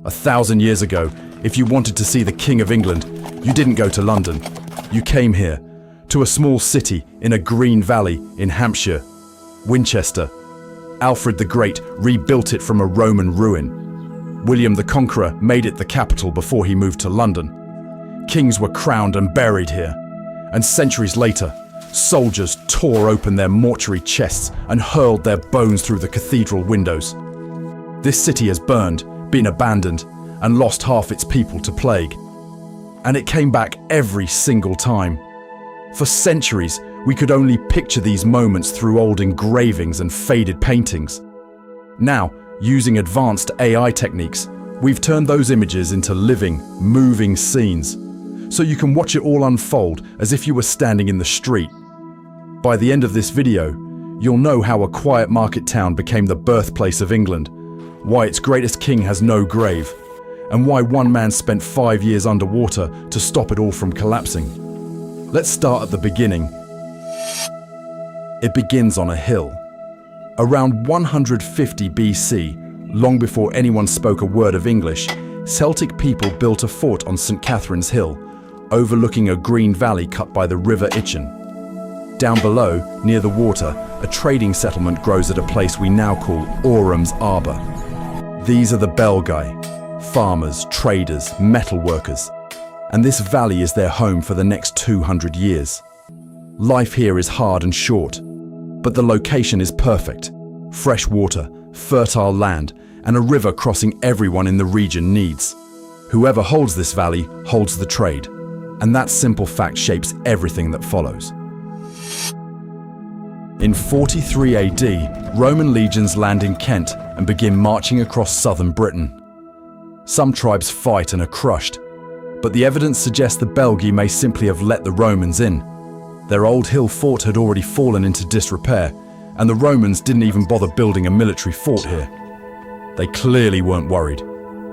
1,000 years ago, if you wanted to see the King of England, you didn't go to London. You came here, to a small city in a green valley in Hampshire, Winchester. Alfred the Great rebuilt it from a Roman ruin. William the Conqueror made it the capital before he moved to London. Kings were crowned and buried here. And centuries later, soldiers tore open their mortuary chests and hurled their bones through the cathedral windows. This city has burned, been abandoned, and lost half its people to plague. And it came back every single time. For centuries, we could only picture these moments through old engravings and faded paintings. Now, using advanced AI techniques, we've turned those images into living, moving scenes, so you can watch it all unfold as if you were standing in the street. By the end of this video, you'll know how a quiet market town became the birthplace of England, why its greatest king has no grave, and why one man spent 5 years underwater to stop it all from collapsing. Let's start at the beginning. It begins on a hill. Around 150 BC, long before anyone spoke a word of English, Celtic people built a fort on St. Catherine's Hill, overlooking a green valley cut by the River Itchen. Down below, near the water, a trading settlement grows at a place we now call Orham's Arbor. These are the Belgae, farmers, traders, metal workers, and this valley is their home for the next 200 years. Life here is hard and short, but the location is perfect. Fresh water, fertile land, and a river crossing everyone in the region needs. Whoever holds this valley holds the trade, and that simple fact shapes everything that follows. In 43 AD, Roman legions land in Kent and begin marching across southern Britain. Some tribes fight and are crushed, but the evidence suggests the Belgae may simply have let the Romans in. Their old hill fort had already fallen into disrepair, and the Romans didn't even bother building a military fort here. They clearly weren't worried.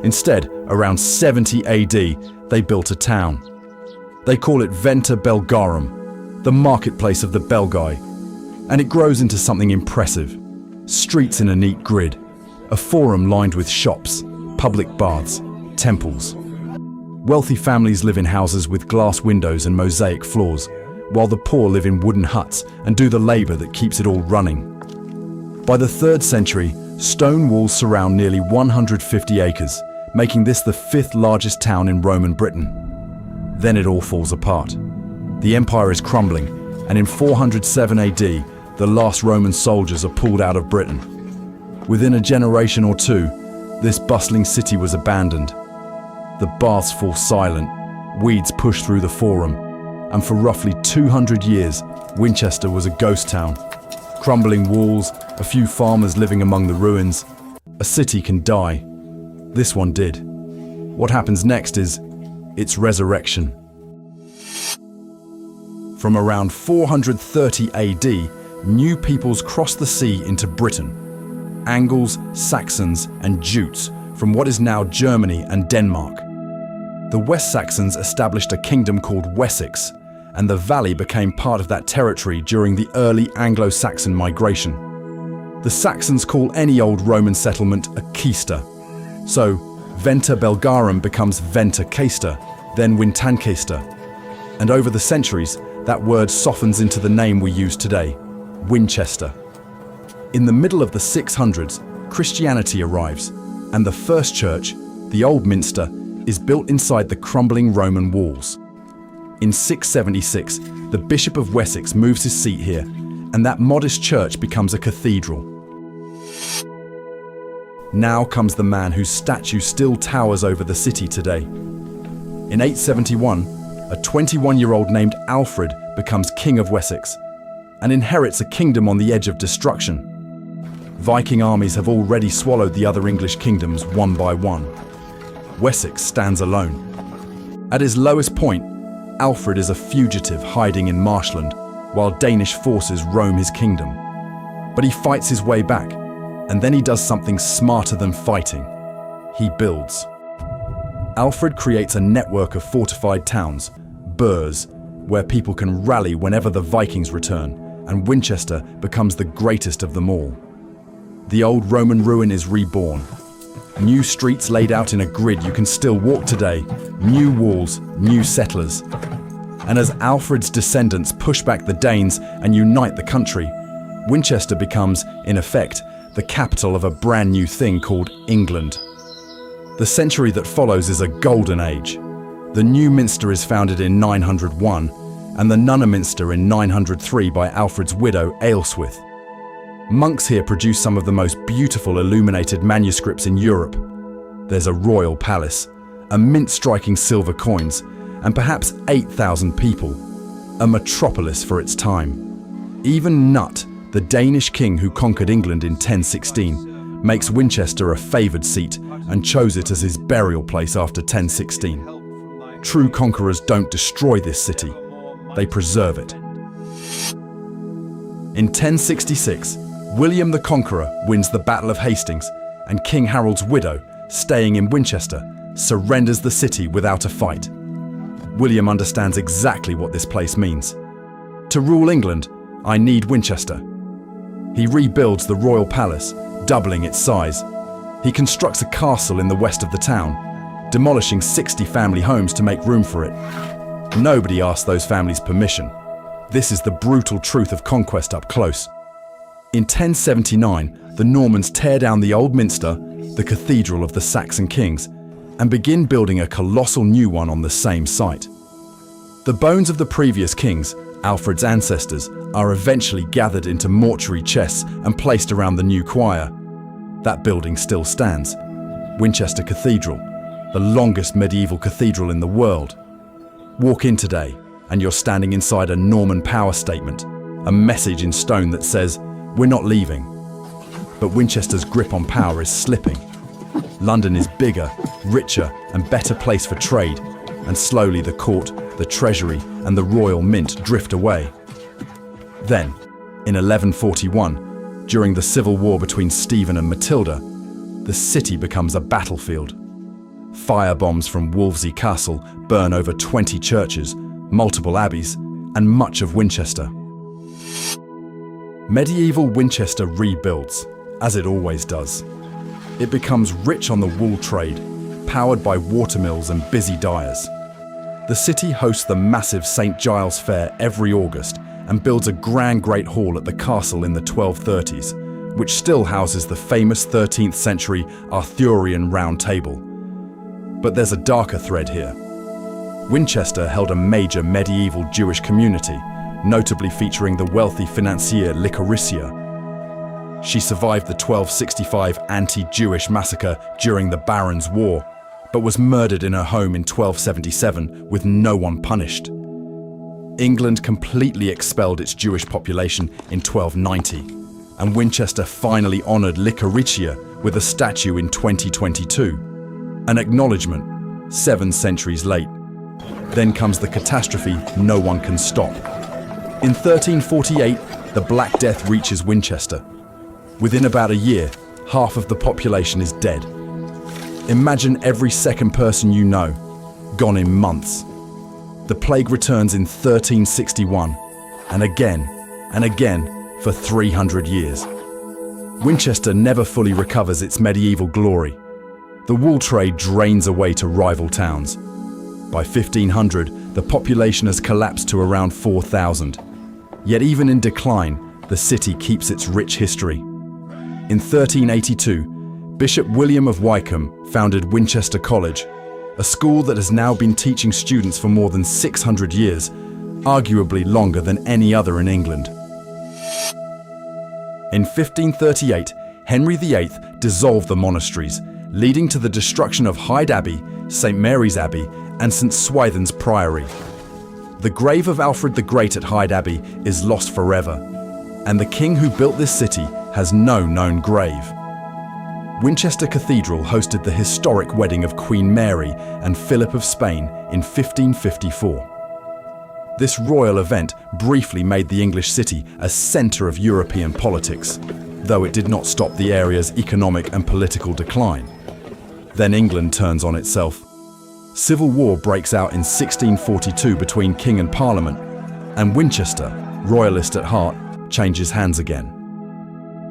Instead, around 70 AD, they built a town. They call it Venta Belgarum, the marketplace of the Belgae, and it grows into something impressive. Streets in a neat grid, a forum lined with shops, public baths, temples. Wealthy families live in houses with glass windows and mosaic floors, while the poor live in wooden huts and do the labor that keeps it all running. By the 3rd century, stone walls surround nearly 150 acres, making this the 5th largest town in Roman Britain. Then it all falls apart. The empire is crumbling, and in 407 AD, the last Roman soldiers are pulled out of Britain. Within a generation or two, this bustling city was abandoned. The baths fall silent, weeds push through the forum, and for roughly 200 years, Winchester was a ghost town. Crumbling walls, a few farmers living among the ruins. A city can die. This one did. What happens next is its resurrection. From around 430 AD, new peoples crossed the sea into Britain. Angles, Saxons, and Jutes from what is now Germany and Denmark. The West Saxons established a kingdom called Wessex, and the valley became part of that territory during the early Anglo-Saxon migration. The Saxons call any old Roman settlement a Caestar. So, Venta Belgarum becomes Venta Caestar, then Wintancaestar. And over the centuries, that word softens into the name we use today, Winchester. In the middle of the 600s, Christianity arrives, and the first church, the Old Minster, is built inside the crumbling Roman walls. In 676, the Bishop of Wessex moves his seat here, and that modest church becomes a cathedral. Now comes the man whose statue still towers over the city today. In 871, a 21-year-old named Alfred becomes King of Wessex and inherits a kingdom on the edge of destruction. Viking armies have already swallowed the other English kingdoms one by one. Wessex stands alone. At his lowest point, Alfred is a fugitive hiding in marshland, while Danish forces roam his kingdom. But he fights his way back, and then he does something smarter than fighting. He builds. Alfred creates a network of fortified towns, burhs, where people can rally whenever the Vikings return, and Winchester becomes the greatest of them all. The old Roman ruin is reborn, New streets laid out in a grid you can still walk today, new walls, new settlers. And as Alfred's descendants push back the Danes and unite the country, Winchester becomes, in effect, the capital of a brand new thing called England. The century that follows is a golden age. The new minster is founded in 901 and the Nunna Minster in 903 by Alfred's widow Aelswith. Monks here produce some of the most beautiful illuminated manuscripts in Europe. There's a royal palace, a mint striking silver coins, and perhaps 8,000 people, a metropolis for its time. Even Nut, the Danish king who conquered England in 1016, makes Winchester a favoured seat and chose it as his burial place after 1016. True conquerors don't destroy this city, they preserve it. In 1066, William the Conqueror wins the Battle of Hastings, and King Harold's widow, staying in Winchester, surrenders the city without a fight. William understands exactly what this place means. To rule England, I need Winchester. He rebuilds the royal palace, doubling its size. He constructs a castle in the west of the town, demolishing 60 family homes to make room for it. Nobody asked those families permission. This is the brutal truth of conquest up close. In 1079, the Normans tear down the old minster, the cathedral of the Saxon kings, and begin building a colossal new one on the same site. The bones of the previous kings, Alfred's ancestors, are eventually gathered into mortuary chests and placed around the new choir. That building still stands. Winchester Cathedral, the longest medieval cathedral in the world. Walk in today, and you're standing inside a Norman power statement, a message in stone that says, "We're not leaving." But Winchester's grip on power is slipping. London is bigger, richer, and better placed for trade, and slowly the court, the treasury, and the royal mint drift away. Then, in 1141, during the civil war between Stephen and Matilda, the city becomes a battlefield. Firebombs from Wolvesey Castle burn over 20 churches, multiple abbeys, and much of Winchester. Medieval Winchester rebuilds, as it always does. It becomes rich on the wool trade, powered by watermills and busy dyers. The city hosts the massive St. Giles Fair every August and builds a grand great hall at the castle in the 1230s, which still houses the famous 13th century Arthurian Round Table. But there's a darker thread here. Winchester held a major medieval Jewish community, notably featuring the wealthy financier Lycurcia. She survived the 1265 anti-Jewish massacre during the Barons' War, but was murdered in her home in 1277 with no one punished. England completely expelled its Jewish population in 1290, and Winchester finally honoured Lycurcia with a statue in 2022. An acknowledgement, 7 centuries late. Then comes the catastrophe no one can stop. In 1348, the Black Death reaches Winchester. Within about a year, half of the population is dead. Imagine every second person you know, gone in months. The plague returns in 1361, and again for 300 years. Winchester never fully recovers its medieval glory. The wool trade drains away to rival towns. By 1500, the population has collapsed to around 4,000. Yet even in decline, the city keeps its rich history. In 1382, Bishop William of Wykeham founded Winchester College, a school that has now been teaching students for more than 600 years, arguably longer than any other in England. In 1538, Henry VIII dissolved the monasteries, leading to the destruction of Hyde Abbey, St. Mary's Abbey, and St. Swithin's Priory. The grave of Alfred the Great at Hyde Abbey is lost forever, and the king who built this city has no known grave. Winchester Cathedral hosted the historic wedding of Queen Mary and Philip of Spain in 1554. This royal event briefly made the English city a centre of European politics, though it did not stop the area's economic and political decline. Then England turns on itself. Civil war breaks out in 1642 between King and Parliament, and Winchester, royalist at heart, changes hands again.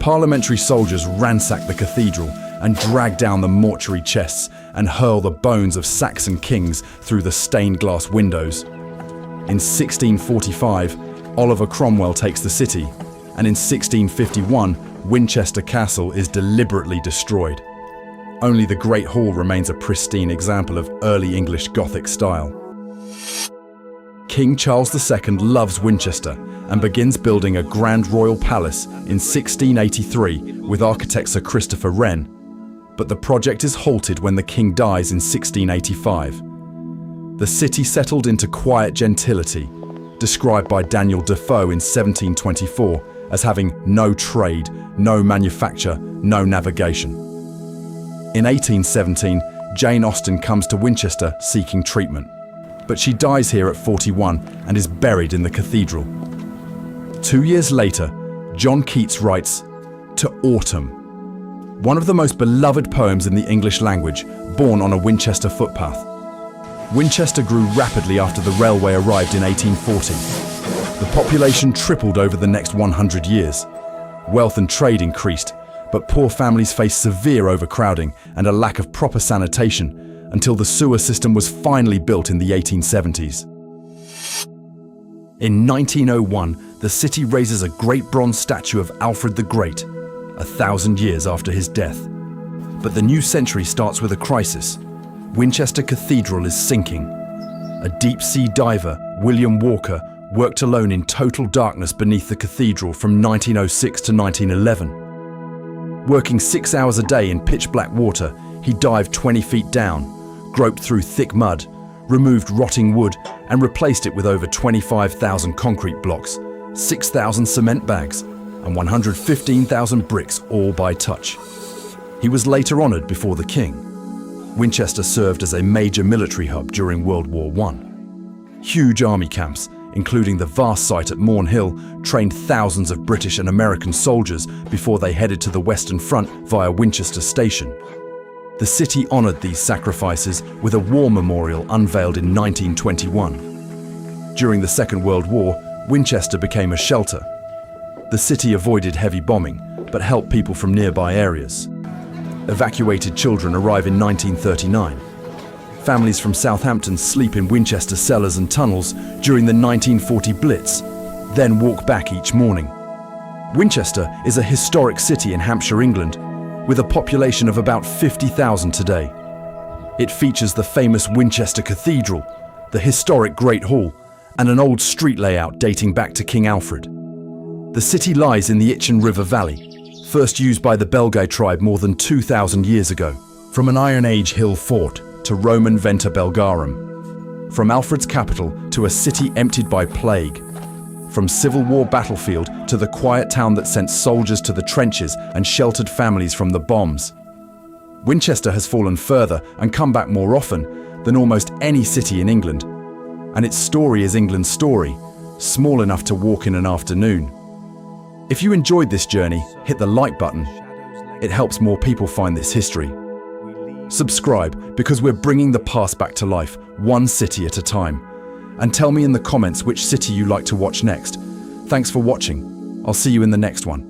Parliamentary soldiers ransack the cathedral, and drag down the mortuary chests and hurl the bones of Saxon kings through the stained glass windows. In 1645, Oliver Cromwell takes the city, and in 1651, Winchester Castle is deliberately destroyed. Only the Great Hall remains a pristine example of early English Gothic style. King Charles II loves Winchester and begins building a grand royal palace in 1683 with architect Sir Christopher Wren, but the project is halted when the king dies in 1685. The city settled into quiet gentility, described by Daniel Defoe in 1724 as having no trade, no manufacture, no navigation. In 1817, Jane Austen comes to Winchester seeking treatment, but she dies here at 41 and is buried in the cathedral. 2 years later, John Keats writes "To Autumn," one of the most beloved poems in the English language, born on a Winchester footpath. Winchester grew rapidly after the railway arrived in 1840. The population tripled over the next 100 years. Wealth and trade increased, but poor families faced severe overcrowding and a lack of proper sanitation until the sewer system was finally built in the 1870s. In 1901, the city raises a great bronze statue of Alfred the Great, 1,000 years after his death. But the new century starts with a crisis. Winchester Cathedral is sinking. A deep-sea diver, William Walker, worked alone in total darkness beneath the cathedral from 1906 to 1911. Working 6 hours a day in pitch-black water, he dived 20 feet down, groped through thick mud, removed rotting wood, and replaced it with over 25,000 concrete blocks, 6,000 cement bags, and 115,000 bricks, all by touch. He was later honoured before the king. Winchester served as a major military hub during World War I. Huge army camps, including the vast site at Morn Hill, trained thousands of British and American soldiers before they headed to the Western Front via Winchester Station. The city honoured these sacrifices with a war memorial unveiled in 1921. During the Second World War, Winchester became a shelter. The city avoided heavy bombing, but helped people from nearby areas. Evacuated children arrive in 1939. Families from Southampton sleep in Winchester cellars and tunnels during the 1940 Blitz, then walk back each morning. Winchester is a historic city in Hampshire, England, with a population of about 50,000 today. It features the famous Winchester Cathedral, the historic Great Hall, and an old street layout dating back to King Alfred. The city lies in the Itchen River Valley, first used by the Belgae tribe more than 2,000 years ago. From an Iron Age hill fort to Roman Venta Belgarum, from Alfred's capital to a city emptied by plague, from Civil War battlefield to the quiet town that sent soldiers to the trenches and sheltered families from the bombs. Winchester has fallen further and come back more often than almost any city in England, and its story is England's story, small enough to walk in an afternoon. If you enjoyed this journey, hit the like button. It helps more people find this history. Subscribe, because we're bringing the past back to life, one city at a time. And tell me in the comments which city you like to watch next. Thanks for watching. I'll see you in the next one.